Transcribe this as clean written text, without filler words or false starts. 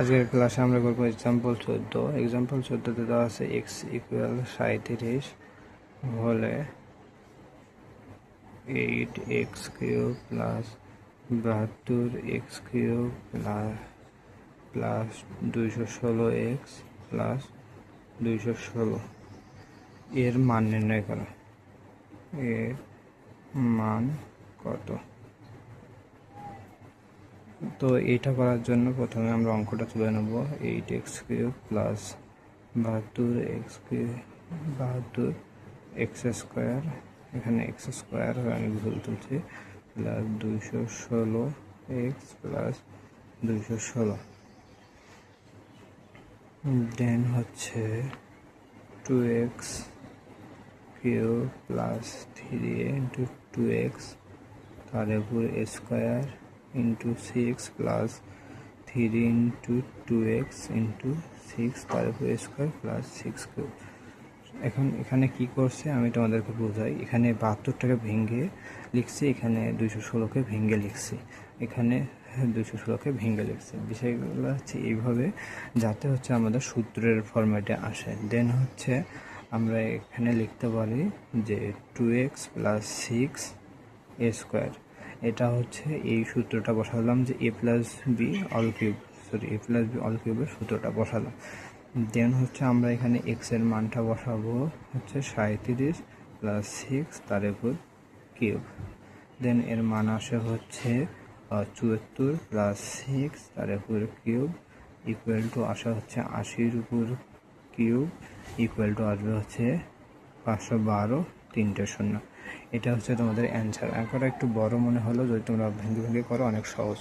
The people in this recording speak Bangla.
আজকের ক্লাসে আমরা করবো এক্সাম্পল 14। এক্সাম্পল 14তে দেওয়া আছে x ইকুয়াল 37 হলে 8x cube plus 72x cube plus 216x plus 216 এর মান নির্ণয় করা। এর মান কত? তো এইটা করার জন্য প্রথমে আমরা অঙ্কটা তুলে নেব। 8x cube plus 72x square, এখানে x স্কোয়ার আমি ভুল তুলছি, প্লাস 216x প্লাস 216, দেন হচ্ছে 2x cube plus 3 into 2x তার উপর square into 6 plus 3 into 2x into 6 তার উপর স্কোয়ার প্লাস 6 কিউব। এখন এখানে কি করছে আমি তোমাদেরকে বোঝাই। এখানে 72টাকে ভেঙে লিখছি, এখানে 216কে ভেঙে লিখছি, এখানে 216কে ভেঙে লিখছি। বিষয়গুলো হচ্ছে এইভাবে যাতে হচ্ছে আমাদের সূত্রের ফরম্যাটে আসে। দেন হচ্ছে আমরা এখানে লিখতে পারি যে 2x প্লাস 6 এ স্কোয়ার, এটা হচ্ছে এই সূত্রটা বসালাম যে a প্লাস বি অল কিউবের সূত্রটা বসালাম। দেন হচ্ছে আমরা এখানে x এর মানটা বসাবো হচ্ছে 37 প্লাস 6 তার উপর কিউব, দেন এর মান আসে হচ্ছে 74 প্লাস 6 তার উপর কিউব ইকুয়াল টু আসা হচ্ছে 80-র উপর কিউব ইকুয়াল টু আসবে হচ্ছে 512 3টে 0। এটা হচ্ছে তোমাদের অ্যান্সার। আঁকাটা একটু বড় মনে হলো, যদি তোমরা ভেঙে করো অনেক সহজ।